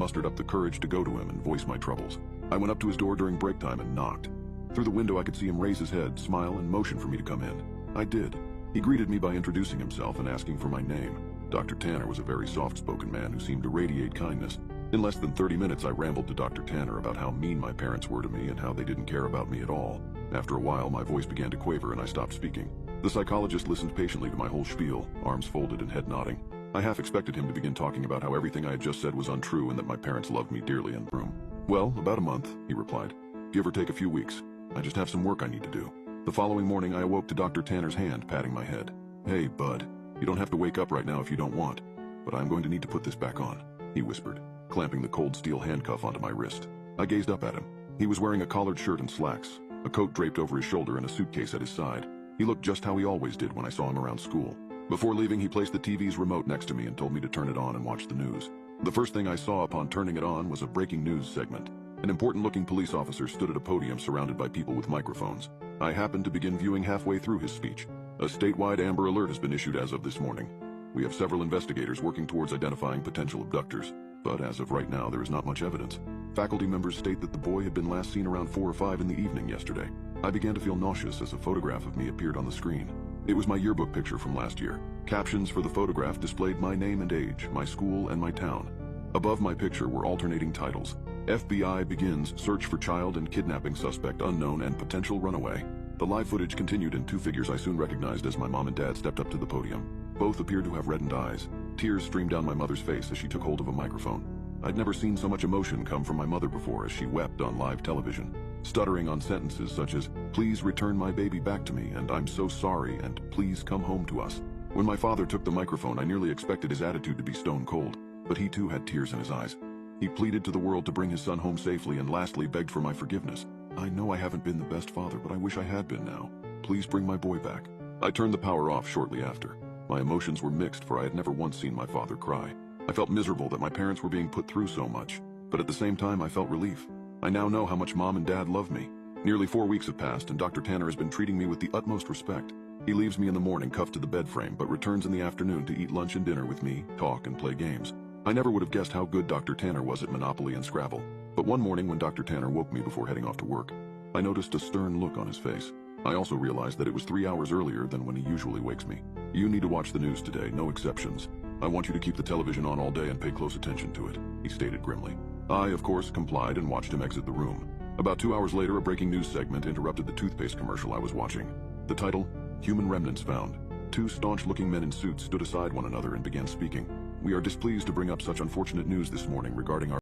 mustered up the courage to go to him and voice my troubles. I went up to his door during break time and knocked. Through the window I could see him raise his head, smile, and motion for me to come in. I did. He greeted me by introducing himself and asking for my name. Dr. Tanner was a very soft-spoken man who seemed to radiate kindness. In less than 30 minutes I rambled to Dr. Tanner about how mean my parents were to me and how they didn't care about me at all. After a while my voice began to quaver and I stopped speaking. The psychologist listened patiently to my whole spiel, arms folded and head nodding. I half expected him to begin talking about how everything I had just said was untrue and that my parents loved me dearly in the room. "Well, about a month," he replied. "Give or take a few weeks. I just have some work I need to do." The following morning I awoke to Dr. Tanner's hand patting my head. "Hey, bud, you don't have to wake up right now if you don't want, but I'm going to need to put this back on," he whispered, clamping the cold steel handcuff onto my wrist. I gazed up at him. He was wearing a collared shirt and slacks, a coat draped over his shoulder and a suitcase at his side. He looked just how he always did when I saw him around school. Before leaving, he placed the TV's remote next to me and told me to turn it on and watch the news. The first thing I saw upon turning it on was a breaking news segment. An important-looking police officer stood at a podium surrounded by people with microphones. I happened to begin viewing halfway through his speech. "A statewide Amber Alert has been issued as of this morning. We have several investigators working towards identifying potential abductors, but as of right now there is not much evidence. Faculty members state that the boy had been last seen around 4 or 5 in the evening yesterday." I began to feel nauseous as a photograph of me appeared on the screen. It was my yearbook picture from last year. Captions for the photograph displayed my name and age, my school, and my town. Above my picture were alternating titles. FBI begins search for child and kidnapping suspect unknown and potential runaway. The live footage continued and 2 figures I soon recognized as my mom and dad stepped up to the podium. Both appeared to have reddened eyes. Tears streamed down my mother's face as she took hold of a microphone. I'd never seen so much emotion come from my mother before as she wept on live television, stuttering on sentences such as, "Please return my baby back to me," and "I'm so sorry," and "Please come home to us." When my father took the microphone, I nearly expected his attitude to be stone cold, but he too had tears in his eyes. He pleaded to the world to bring his son home safely and lastly begged for my forgiveness. "I know I haven't been the best father, but I wish I had been now. Please bring my boy back." I turned the power off shortly after. My emotions were mixed, for I had never once seen my father cry. I felt miserable that my parents were being put through so much, but at the same time I felt relief. I now know how much Mom and Dad love me. Nearly 4 weeks have passed and Dr. Tanner has been treating me with the utmost respect. He leaves me in the morning cuffed to the bed frame, but returns in the afternoon to eat lunch and dinner with me, talk, and play games. I never would have guessed how good Dr. Tanner was at Monopoly and Scrabble. But one morning when Dr. Tanner woke me before heading off to work, I noticed a stern look on his face. I also realized that it was 3 hours earlier than when he usually wakes me. "You need to watch the news today, no exceptions. I want you to keep the television on all day and pay close attention to it," he stated grimly. I, of course, complied and watched him exit the room. About 2 hours later, a breaking news segment interrupted the toothpaste commercial I was watching. The title, "Human Remnants Found." 2 staunch-looking men in suits stood aside one another and began speaking. "We are displeased to bring up such unfortunate news this morning regarding our